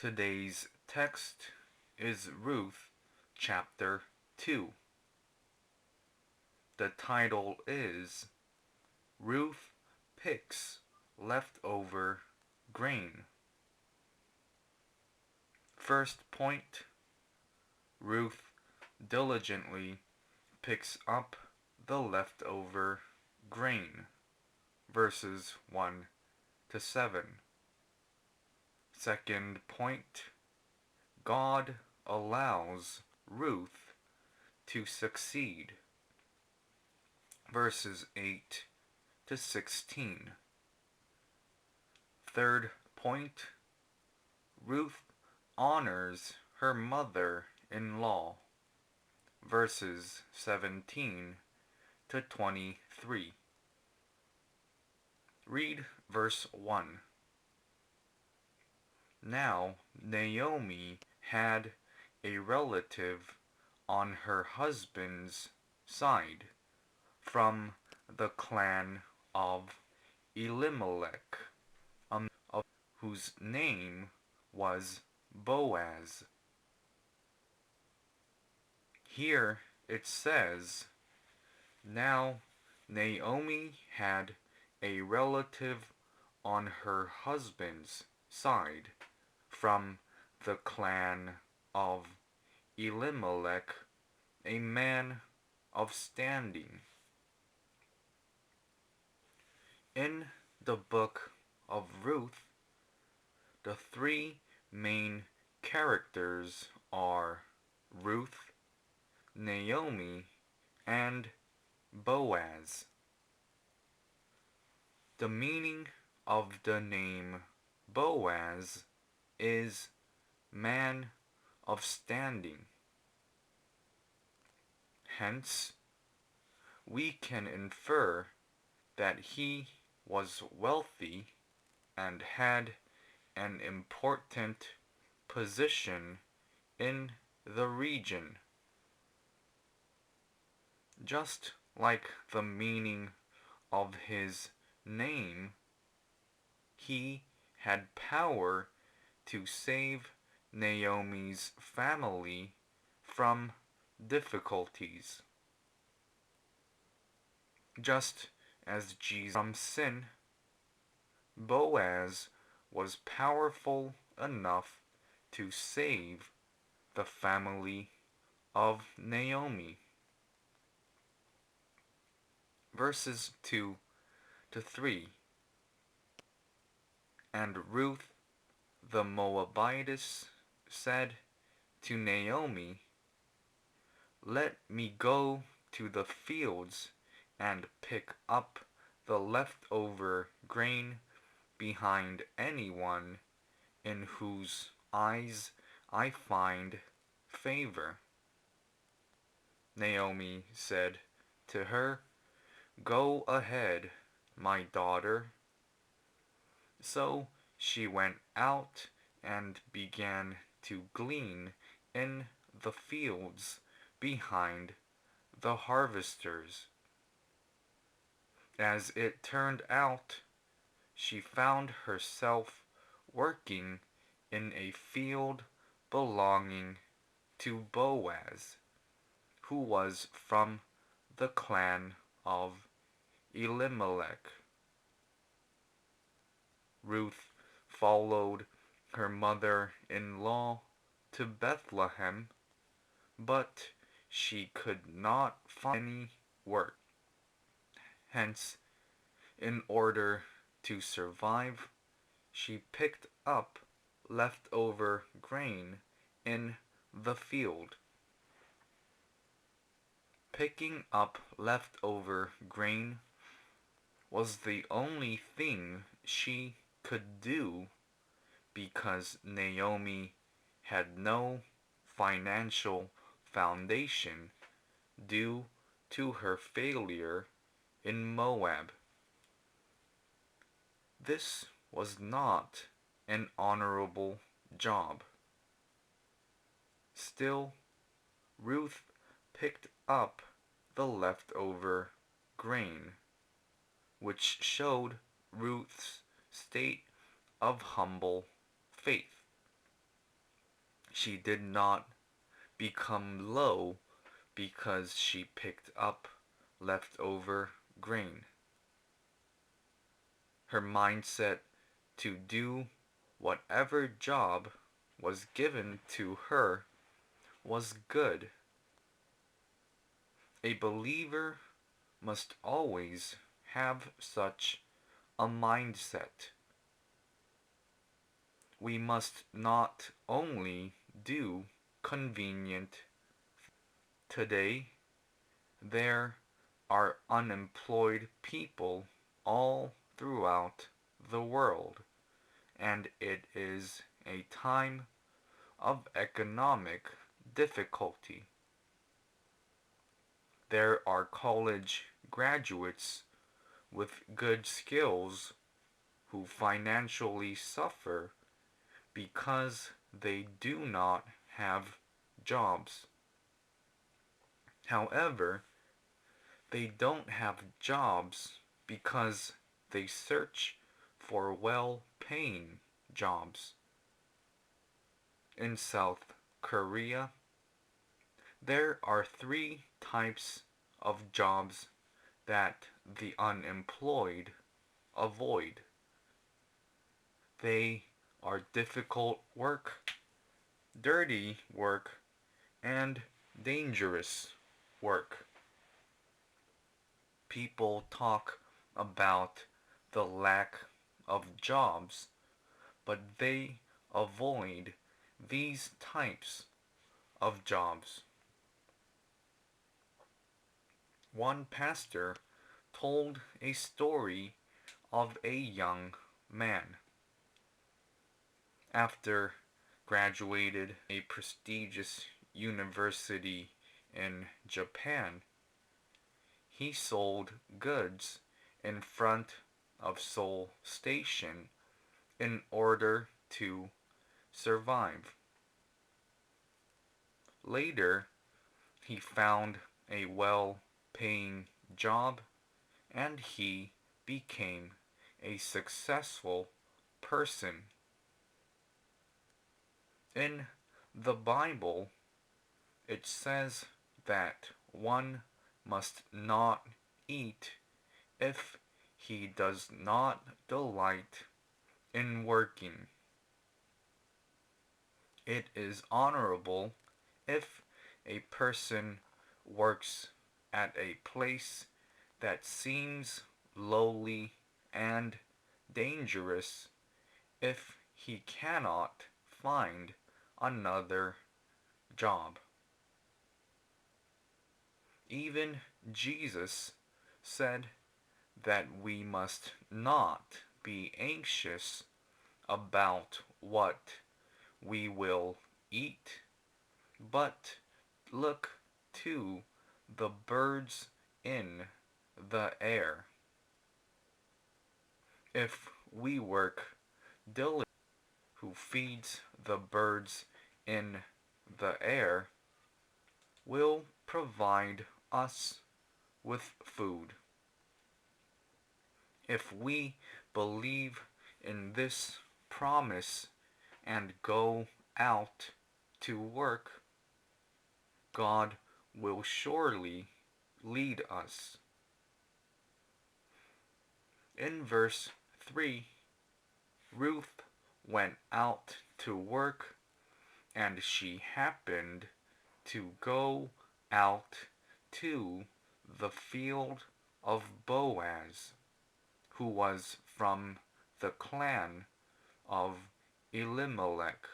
Today's text is Ruth chapter 2. The title is Ruth Picks Leftover Grain. First point, Ruth diligently picks up the leftover grain. Verses 1 to 7. Second point, God allows Ruth to succeed. Verses 8 to 16. Third point, Ruth honors her mother-in-law. Verses 17 to 23. Read verse 1. Now Naomi had a relative on her husband's side from the clan of Elimelech, whose name was Boaz. Here it says, now Naomi had a relative on her husband's side from the clan of Elimelech, a man of standing. In the book of Ruth, the three main characters are Ruth, Naomi, and Boaz. The meaning of the name Boaz is man of standing. Hence, we can infer that he was wealthy and had an important position in the region. Just like the meaning of his name, he had power to save Naomi's family from difficulties. Just as Jesus from sin, Boaz was powerful enough to save the family of Naomi. Verses 2 to 3. And Ruth the Moabitess said to Naomi, let me go to the fields and pick up the leftover grain behind anyone in whose eyes I find favor. Naomi said to her, go ahead, my daughter. So she went out and began to glean in the fields behind the harvesters. As it turned out, she found herself working in a field belonging to Boaz, who was from the clan of Elimelech. Ruth followed her mother-in-law to Bethlehem, but she could not find any work. Hence, in order to survive, she picked up leftover grain in the field. Picking up leftover grain was the only thing she could do because Naomi had no financial foundation due to her failure in Moab. This was not an honorable job. Still, Ruth picked up the leftover grain, which showed Ruth's state of humble faith. She did not become low because she picked up leftover grain. Her mindset to do whatever job was given to her was good. A believer must always have such a mindset. We must not only do convenient. Today, there are unemployed people all throughout the world, and it is a time of economic difficulty. There are college graduates with good skills who financially suffer because they do not have jobs. However, they don't have jobs because they search for well-paying jobs. In South Korea, there are three types of jobs that the unemployed avoid. They are difficult work, dirty work, and dangerous work. People talk about the lack of jobs, but they avoid these types of jobs. One pastor told a story of a young man. After graduated a prestigious university in Japan, he sold goods in front of Seoul Station in order to survive. Later, he found a well-paying job and he became a successful person. In the Bible, it says that one must not eat if he does not delight in working. It is honorable if a person works at a place that seems lowly and dangerous if he cannot find another job. Even Jesus said that we must not be anxious about what we will eat, but look to the birds in the air. If we work diligently, who feeds the birds in the air will provide us with food. If we believe in this promise and go out to work, God will surely lead us. In verse 3, Ruth went out to work, and she happened to go out to the field of Boaz, who was from the clan of Elimelech.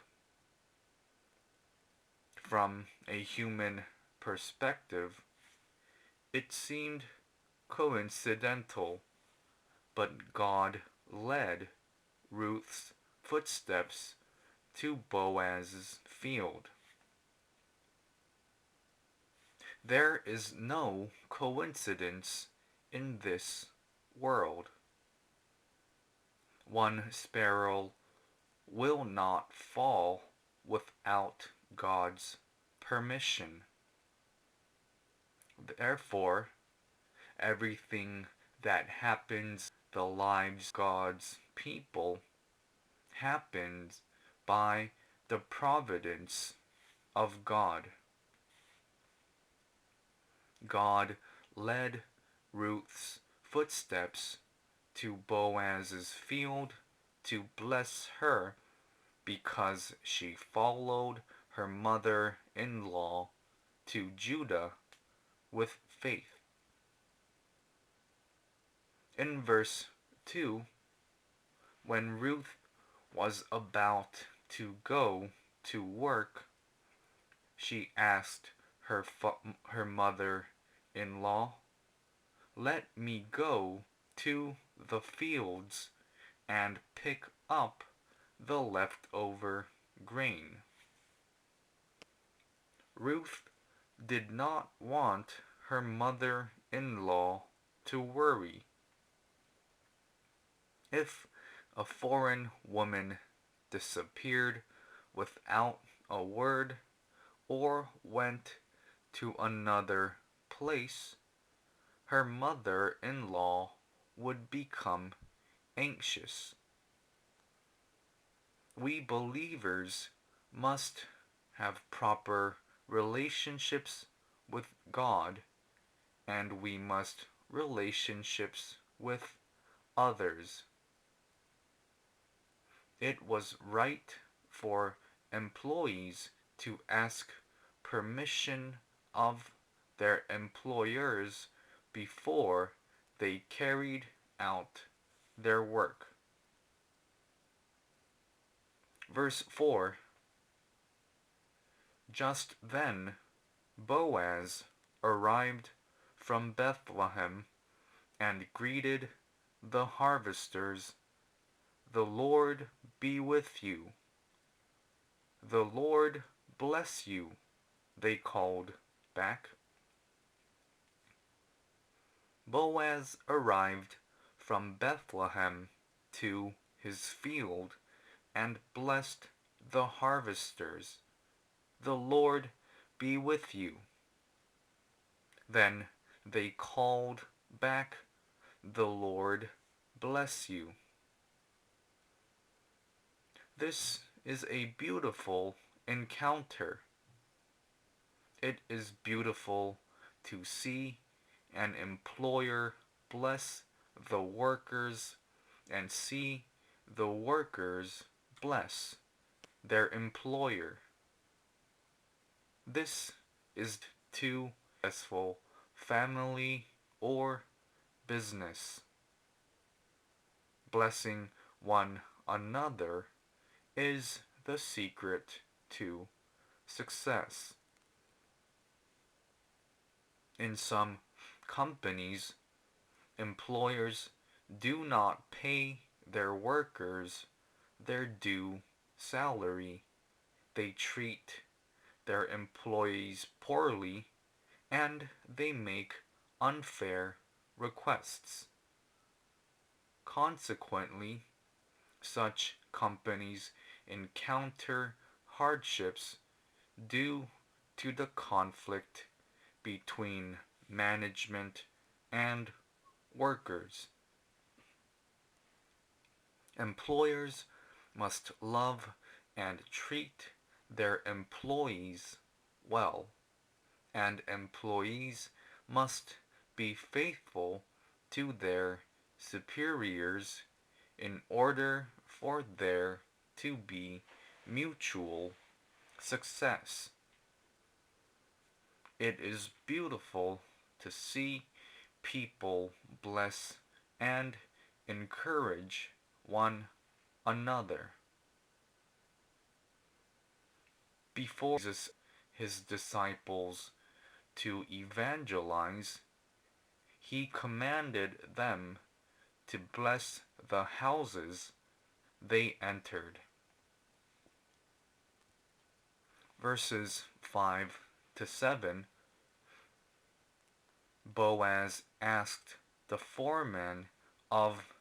From a human perspective, it seemed coincidental, but God led Ruth's footsteps to Boaz's field. There is no coincidence in this world. One sparrow will not fall without God's permission. Therefore, everything that happens in the lives of God's people happens by the providence of God. God led Ruth's footsteps to Boaz's field to bless her because she followed her mother-in-law to Judah with faith. In verse 2, when Ruth was about to go to work, she asked her mother-in-law, "Let me go to the fields and pick up the leftover grain." Ruth did not want her mother-in-law to worry. If a foreign woman disappeared without a word or went to another place, her mother-in-law would become anxious. We believers must have proper relationships with God, and we must relationships with others. It was right for employees to ask permission of their employers before they carried out their work. Verse 4, just then Boaz arrived from Bethlehem and greeted the harvesters. "The Lord be with you." "The Lord bless you," they called back. Boaz arrived from Bethlehem to his field and blessed the harvesters. "The Lord be with you." Then they called back, "The Lord bless you." This is a beautiful encounter. It is beautiful to see an employer bless the workers and see the workers bless their employer. This is to successful family or business. Blessing one another is the secret to success. In some companies, employers do not pay their workers their due salary. They treat their employees poorly and they make unfair requests. Consequently, such companies encounter hardships due to the conflict between management and workers. Employers must love and treat their employees well, and employees must be faithful to their superiors in order for there to be mutual success. It is beautiful to see people bless and encourage one another. Before Jesus his disciples to evangelize, he commanded them to bless the houses they entered. Verses 5 to 7, Boaz asked the foreman of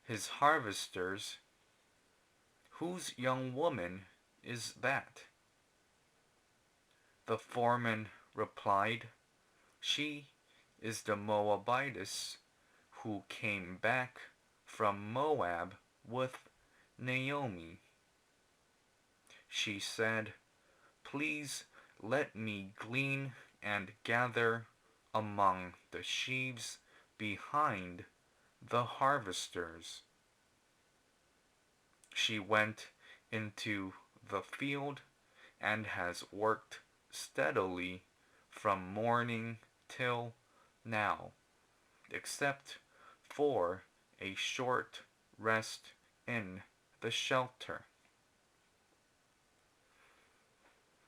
his harvesters, "Whose young woman is that?" The foreman replied, "She is the Moabitess who came back from Moab with Naomi." she said, "Please let me glean and gather among the sheaves behind the harvesters." She went into the field and has worked steadily from morning till now, except for a short rest in the shelter.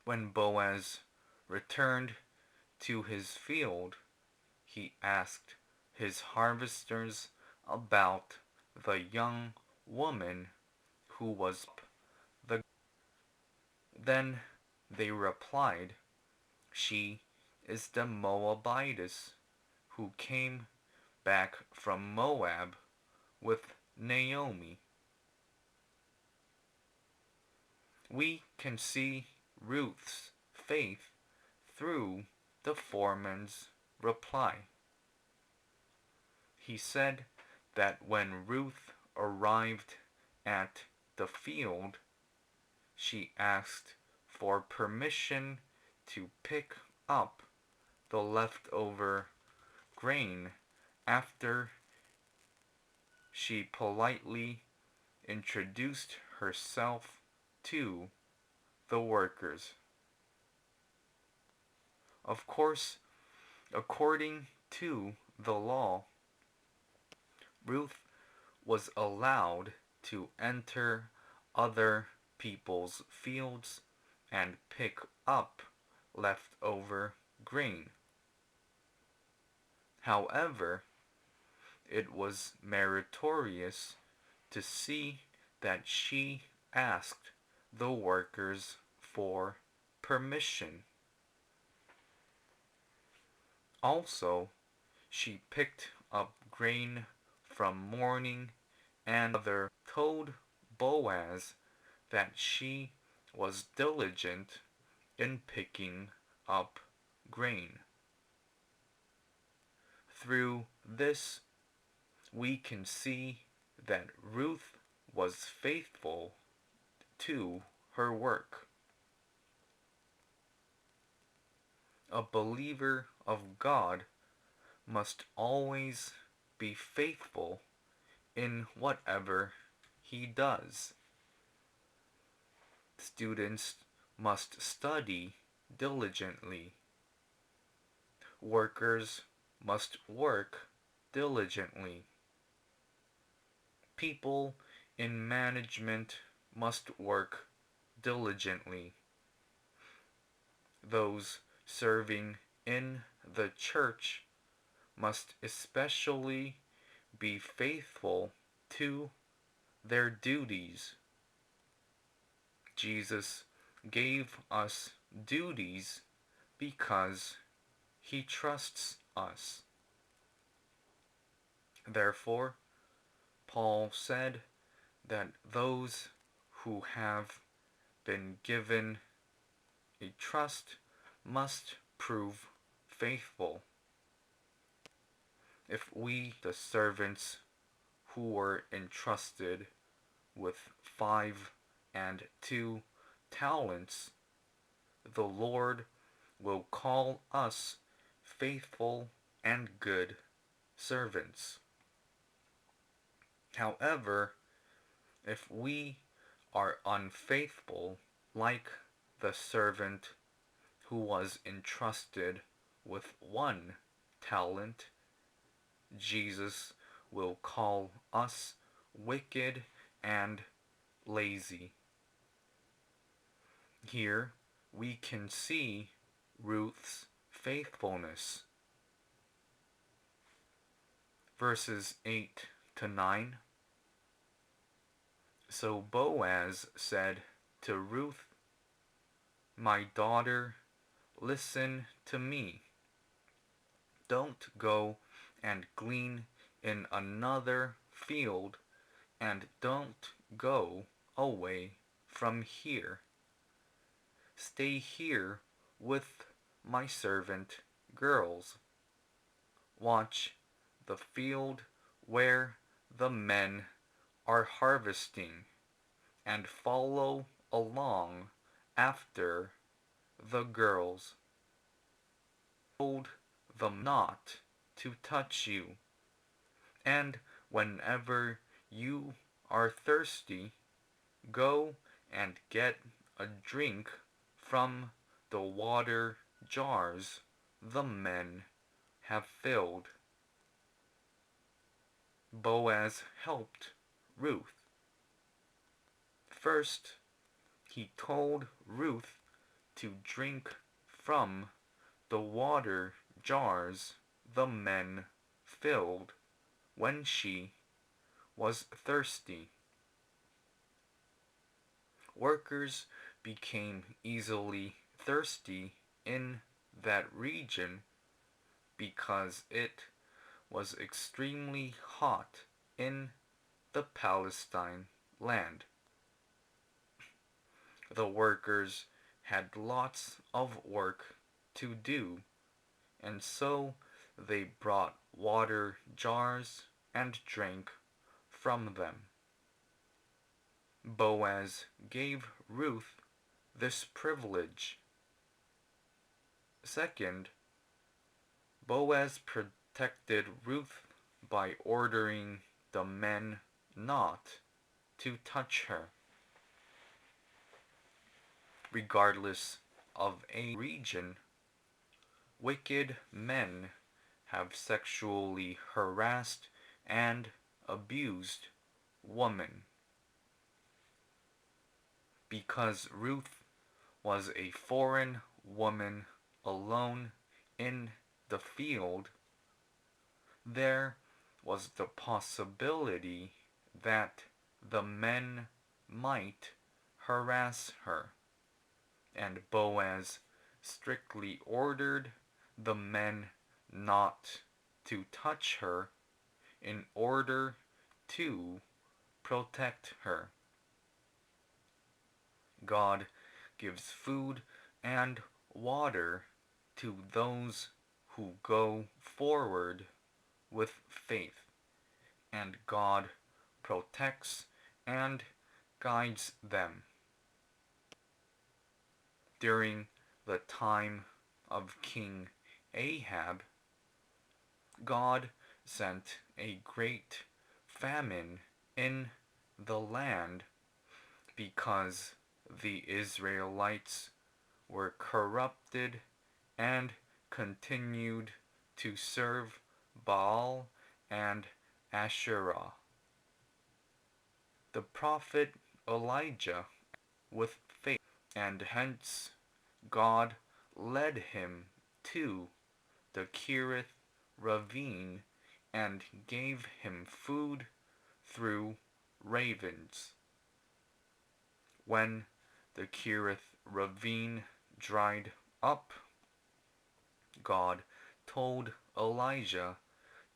When Boaz returned to his field, he asked his harvesters about the young woman who was the. Then they replied, "She is the Moabitess who came back from Moab with Naomi." We can see Ruth's faith through the foreman's reply. He said that when Ruth arrived at the field, she asked for permission to pick up the leftover grain after she politely introduced herself to the workers. Of course, according to the law, Ruth was allowed to enter other people's fields and pick up leftover grain. However, it was meritorious to see that she asked the workers for permission. Also, she picked up grain from morning and other told Boaz that she was diligent in picking up grain. Through this, we can see that Ruth was faithful to her work. A believer of God must always be faithful in whatever he does. Students must study diligently. Workers must work diligently. People in management must work diligently. Those serving in the church must especially be faithful to their duties. Jesus gave us duties because he trusts us. Therefore, Paul said that those who have been given a trust must prove faithful. If we, the servants who were entrusted with 5 and 2 talents, the Lord will call us faithful and good servants. However, if we are unfaithful, like the servant who was entrusted with 1 talent, Jesus will call us wicked and lazy. Here we can see Ruth's faithfulness. Verses 8 to 9. So Boaz said to Ruth, "My daughter, listen to me. Don't go and glean in another field, and don't go away from here. Stay here with my servant girls. Watch the field where the men are harvesting, and follow along after the girls, told them not to touch you, and whenever you are thirsty, go and get a drink from the water jars the men have filled. Boaz helped Ruth. First, he told Ruth to drink from the water jars the men filled when she was thirsty. Workers became easily thirsty in that region because it was extremely hot in the Palestine land. The workers had lots of work to do, and so they brought water jars and drank from them. Boaz gave Ruth this privilege. Second, Boaz protected Ruth by ordering the men not to touch her. Regardless of a region, wicked men have sexually harassed and abused women. Because Ruth was a foreign woman alone in the field, there was the possibility that the men might harass her, and Boaz strictly ordered the men not to touch her in order to protect her. God gives food and water to those who go forward with faith, and God protects and guides them. During the time of King Ahab, God sent a great famine in the land because the Israelites were corrupted and continued to serve Baal and Asherah. The prophet Elijah with faith, and hence God led him to the Kerith ravine and gave him food through ravens. When the Kerith ravine dried up, God told Elijah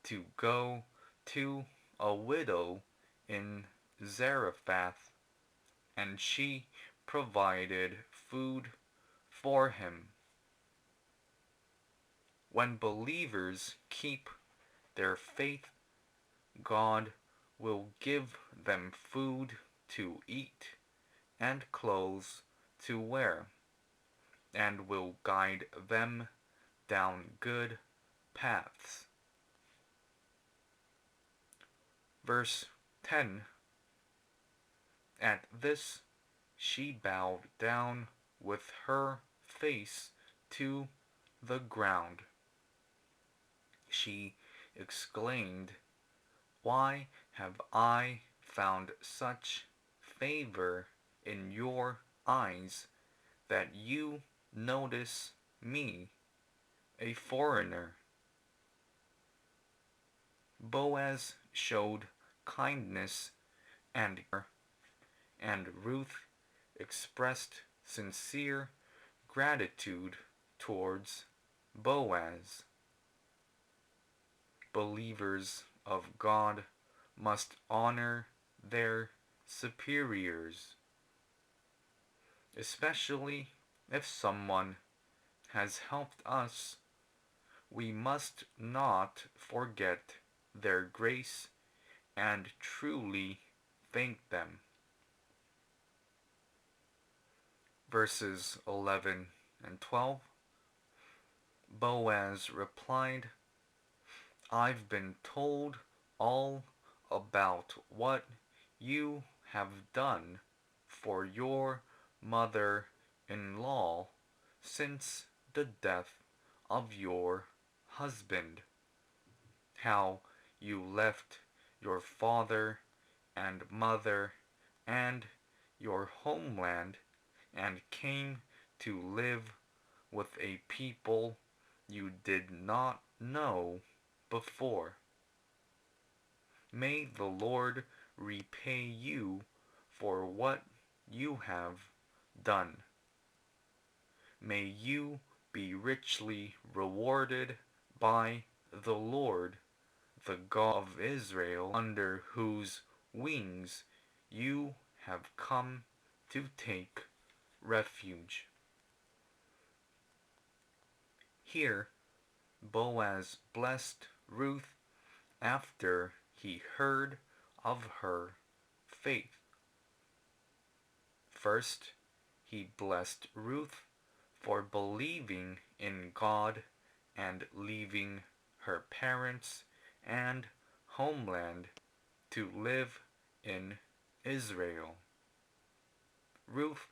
to go to a widow in Zarephath, and she provided food for him. When believers keep their faith, God will give them food to eat and clothes to wear, and will guide them down good paths. Verse 10. At this she bowed down with her face to the ground. She exclaimed, "Why have I found such favor in your eyes that you notice me, a foreigner?" Boaz showed kindness and Ruth expressed sincere gratitude towards Boaz. Believers of God must honor their superiors, especially if someone has helped us. We must not forget their grace and truly thank them. verses 11 and 12, Boaz replied, "I've been told all about what you have done for your mother-in-law since the death of your husband, how you left your father and mother and your homeland and came to live with a people you did not know before. May the Lord repay you for what you have done. May you be richly rewarded by the Lord, the God of Israel, under whose wings you have come to take refuge." Here, Boaz blessed Ruth after he heard of her faith. First, he blessed Ruth for believing in God and leaving her parents and homeland to live in Israel. Ruth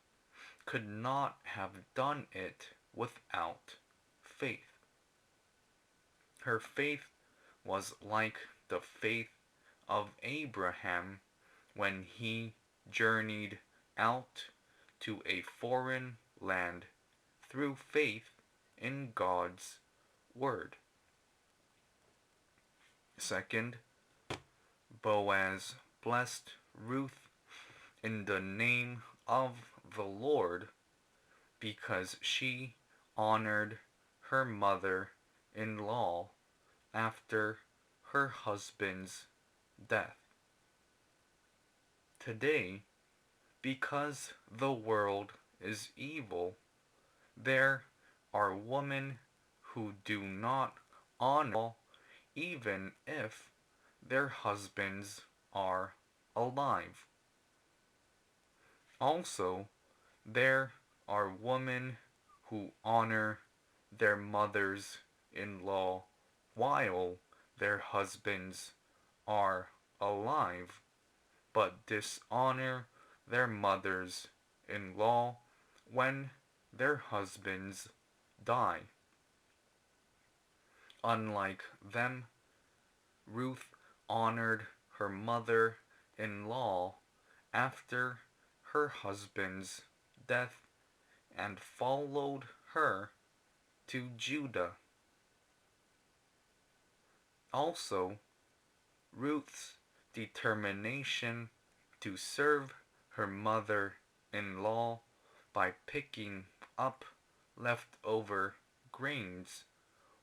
could not have done it without faith. Her faith was like the faith of Abraham when he journeyed out to a foreign land through faith in God's word. Second, Boaz blessed Ruth in the name of the Lord because she honored her mother-in-law after her husband's death. Today, because the world is evil, there are women who do not honor even if their husbands are alive. Also, there are women who honor their mothers-in-law while their husbands are alive, but dishonor their mothers-in-law when their husbands die. Unlike them, Ruth honored her mother-in-law after her husband's death and followed her to Judah. Also, Ruth's determination to serve her mother-in-law by picking up leftover grains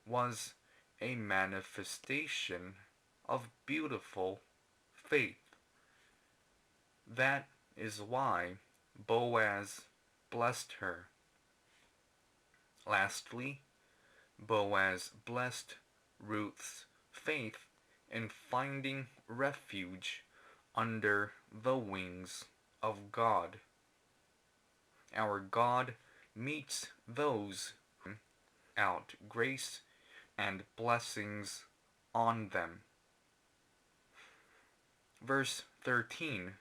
was a manifestation of beautiful faith. That is why Boaz blessed her. Lastly, Boaz blessed Ruth's faith in finding refuge under the wings of God. Our God meets those who out grace and blessings on them. Verse 13,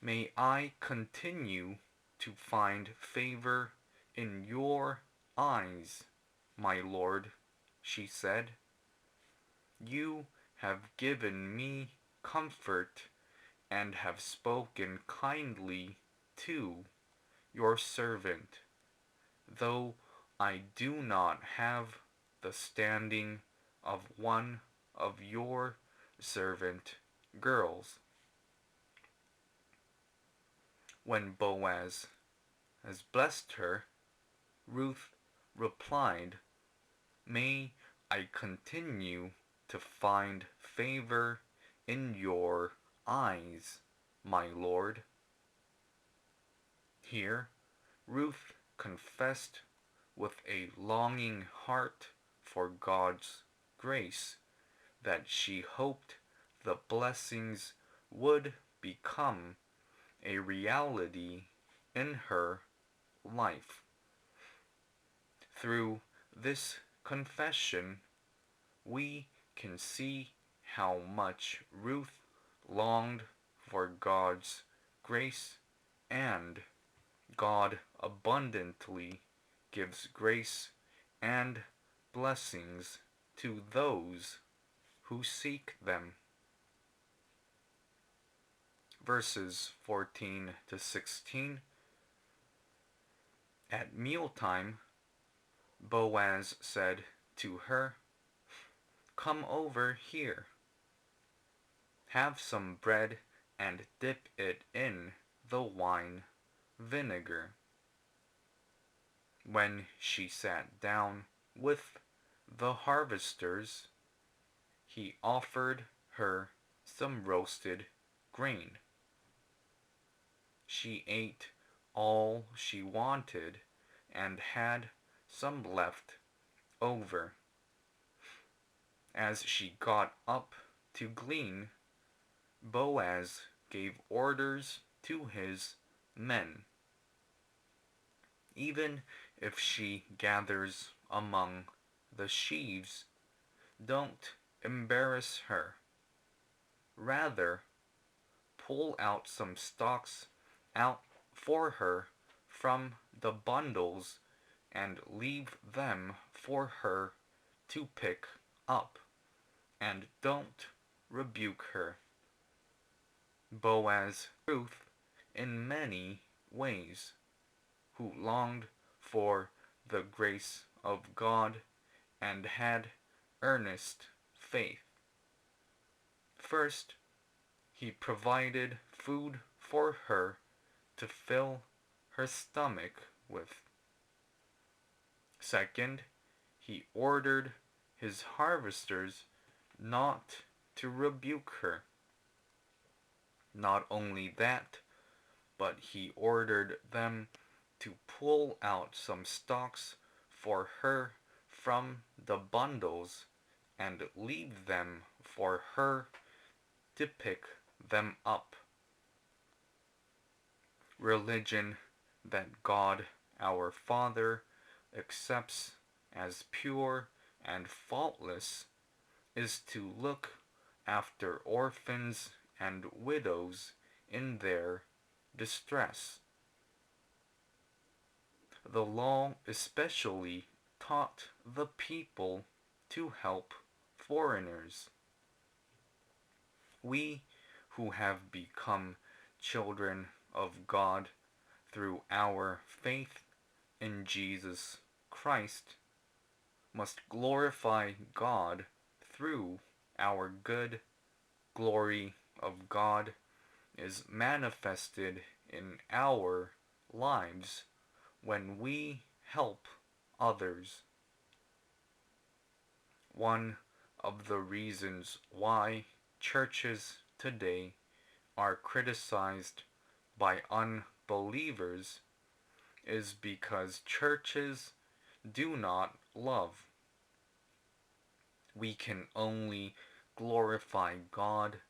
"May I continue to find favor in your eyes, my Lord," she said. "You have given me comfort and have spoken kindly to your servant, though I do not have the standing of one of your servant girls." When Boaz has blessed her, Ruth replied, "May I continue to find favor in your eyes, my Lord." Here, Ruth confessed with a longing heart for God's grace that she hoped the blessings would become a reality in her life. Through this confession, we can see how much Ruth longed for God's grace, and God abundantly gives grace and blessings to those who seek them. Verses 14 to 16. At mealtime, Boaz said to her, "Come over here. Have some bread and dip it in the wine vinegar." When she sat down with the harvesters, he offered her some roasted grain. She ate all she wanted and had some left over. As she got up to glean, Boaz gave orders to his men. "Even if she gathers among the sheaves, don't embarrass her. Rather, pull out some stalks out for her from the bundles and leave them for her to pick up, and don't rebuke her." Boaz Ruth in many ways, who longed for the grace of God and had earnest faith. First, he provided food for her to fill her stomach with. Second, he ordered his harvesters not to rebuke her. Not only that, but he ordered them to pull out some stalks for her from the bundles and leave them for her to pick them up. Religion that God our Father accepts as pure and faultless is to look after orphans and widows in their distress. The law especially taught the people to help foreigners. We who have become children of God through our faith in Jesus Christ must glorify God through our good. Glory of God is manifested in our lives when we help others. One of the reasons why churches today are criticized by unbelievers is because churches do not love. We can only glorify God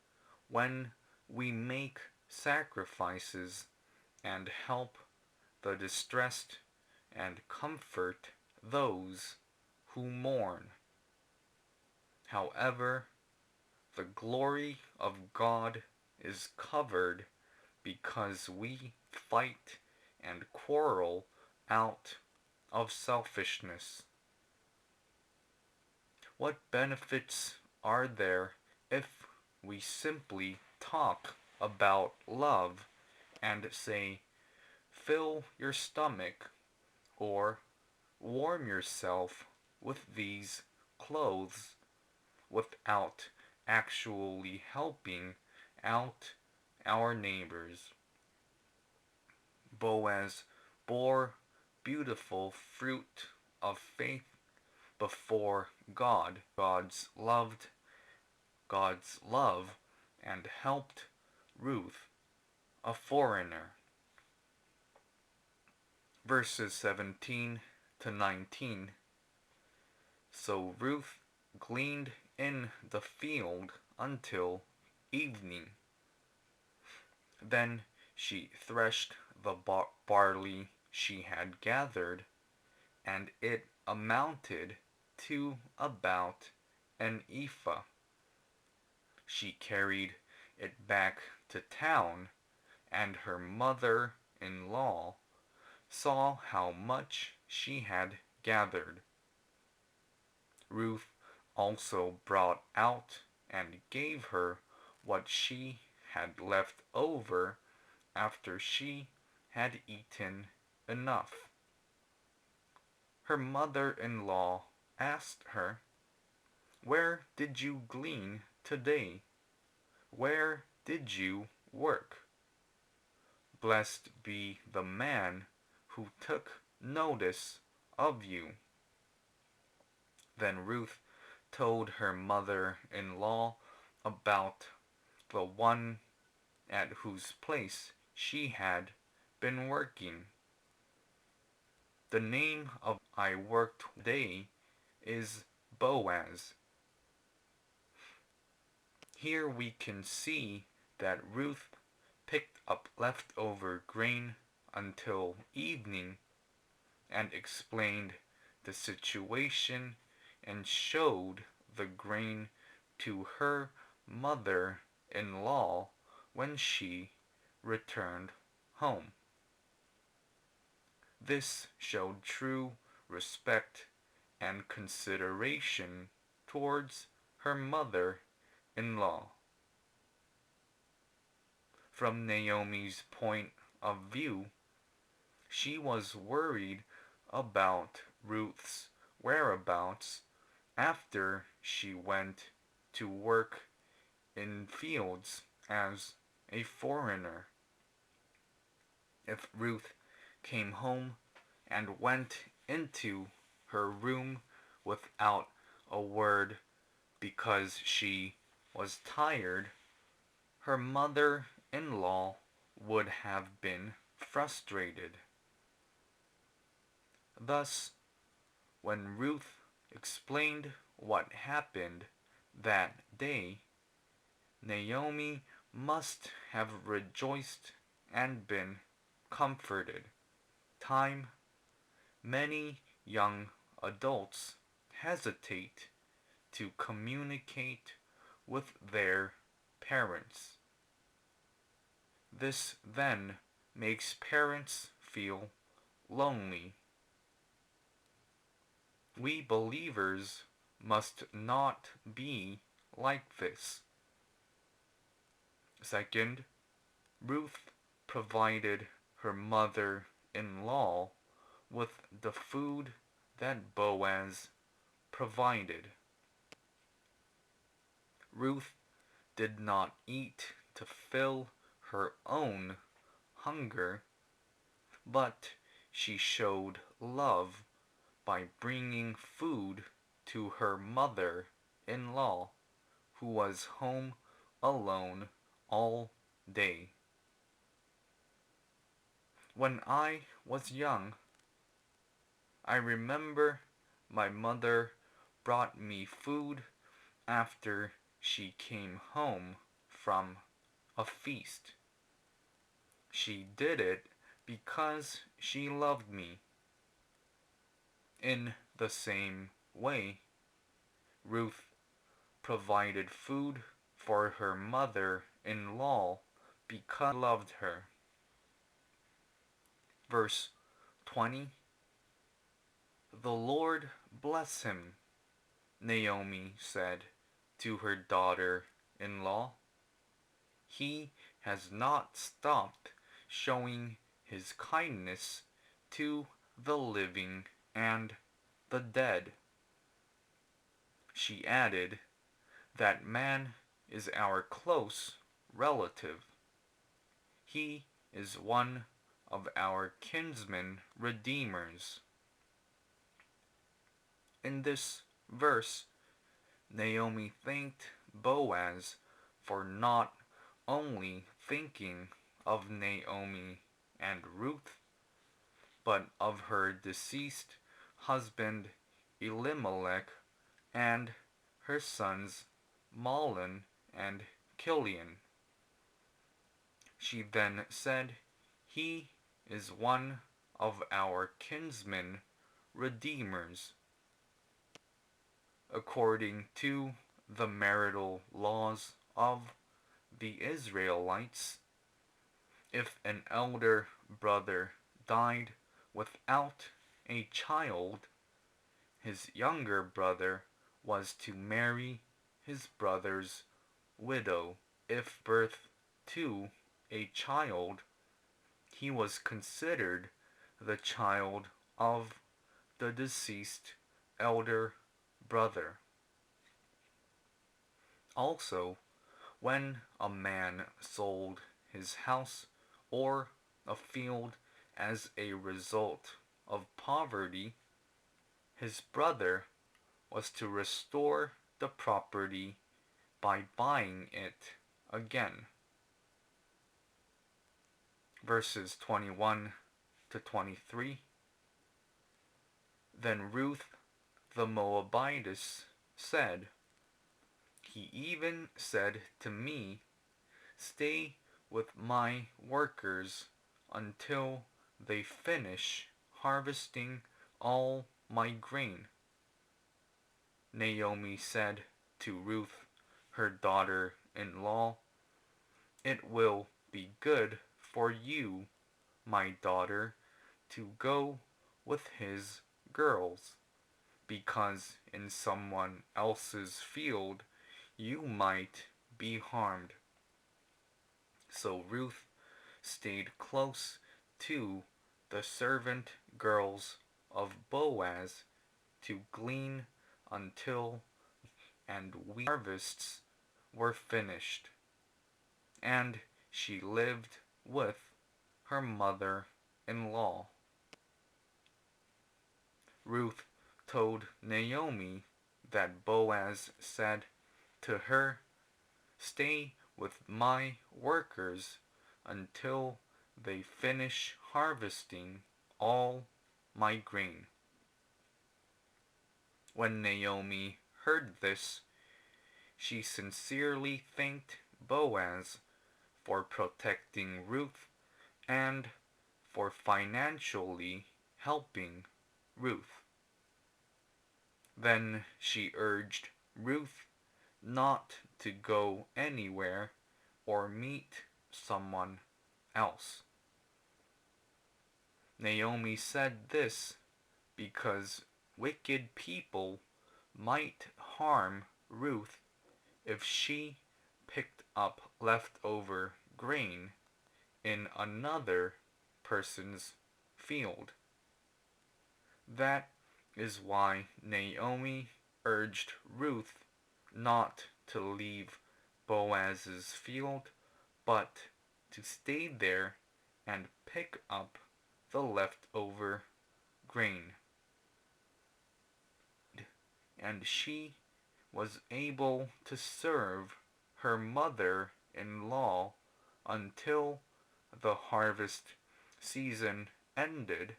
when we make sacrifices and help the distressed and comfort those who mourn. However, the glory of God is covered because we fight and quarrel out of selfishness. What benefits are there if we simply talk about love and say, "Fill your stomach," or "warm yourself with these clothes," without actually helping out our neighbors? Boaz bore beautiful fruit of faith before God. God's love and helped Ruth, a foreigner. Verses 17 to 19. So Ruth gleaned in the field until evening. Then she threshed the barley she had gathered, and it amounted to about an ephah. She carried it back to town, and her mother-in-law saw how much she had gathered. Ruth also brought out and gave her what she had left over after she had eaten enough. Her mother-in-law asked her, "Where did you glean today? Where did you work? Blessed be the man who took notice of you." Then Ruth told her mother-in-law about the one at whose place she had been working. "The name of I worked today is Boaz." Here we can see that Ruth picked up leftover grain until evening and explained the situation and showed the grain to her mother-in-law when she returned home. This showed true respect and consideration towards her mother-in-law. From Naomi's point of view, she was worried about Ruth's whereabouts after she went to work in fields as a foreigner. If Ruth came home and went into her room without a word because she was tired, her mother-in-law would have been frustrated. Thus, when Ruth explained what happened that day, Naomi must have rejoiced and been comforted. Many young adults hesitate to communicate with their parents. This then makes parents feel lonely. We believers must not be like this. Second, Ruth provided her mother-in-law with the food that Boaz provided. Ruth did not eat to fill her own hunger, but she showed love by bringing food to her mother-in-law, who was home alone all day. When I was young, I remember my mother brought me food after she came home from a feast. She did it because she loved me. In the same way, Ruth provided food for her mother-in-law because she loved her. Verse 20. "The Lord bless him," Naomi said to her daughter-in-law. "He has not stopped showing his kindness to the living and the dead." She added, "That man is our close relative. He is one of our kinsman redeemers." In this verse, Naomi thanked Boaz for not only thinking of Naomi and Ruth, but of her deceased husband Elimelech and her sons Mahlon and Chilion. She then said he is one of our kinsmen redeemers. According to the marital laws of the Israelites, if an elder brother died without a child, his younger brother was to marry his brother's widow. If birth to a child, he was considered the child of the deceased elder brother. Also, when a man sold his house or a field as a result of poverty, his brother was to restore the property by buying it again. Verses 21 to 23. Then Ruth the Moabitess said, "He even said to me, 'Stay with my workers until they finish harvesting all my grain.'" Naomi said to Ruth, her daughter-in-law, "It will be good for you, my daughter, to go with his girls, because in someone else's field you might be harmed." So Ruth stayed close to the servant girls of Boaz to glean until and wheat harvests were finished, and she lived with her mother-in-law. Ruth told Naomi that Boaz said to her, "Stay with my workers until they finish harvesting all my grain." When Naomi heard this, she sincerely thanked Boaz for protecting Ruth and for financially helping Ruth. Then she urged Ruth not to go anywhere or meet someone else. Naomi said this because wicked people might harm Ruth if she picked up leftover grain in another person's field. That is why Naomi urged Ruth not to leave Boaz's field, but to stay there and pick up the leftover grain. And she was able to serve her mother-in-law until the harvest season ended,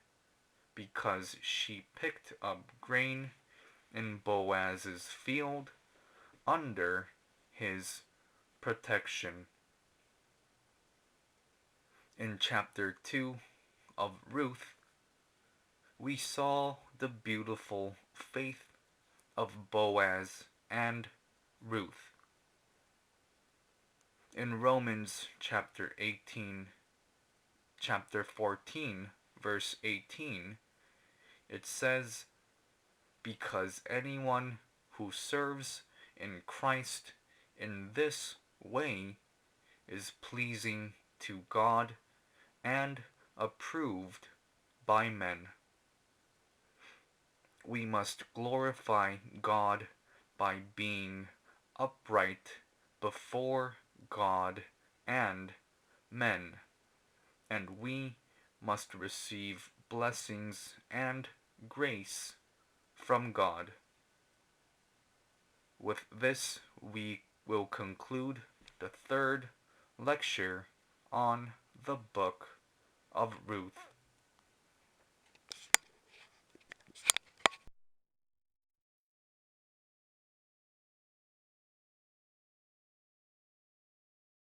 because she picked up grain in Boaz's field under his protection. In chapter 2 of Ruth, we saw the beautiful faith of Boaz and Ruth. In Romans chapter 14, verse 18, it says, "Because anyone who serves in Christ in this way is pleasing to God and approved by men." We must glorify God by being upright before God and men, and we must receive blessings and grace from God. With this, we will conclude the third lecture on the book of Ruth.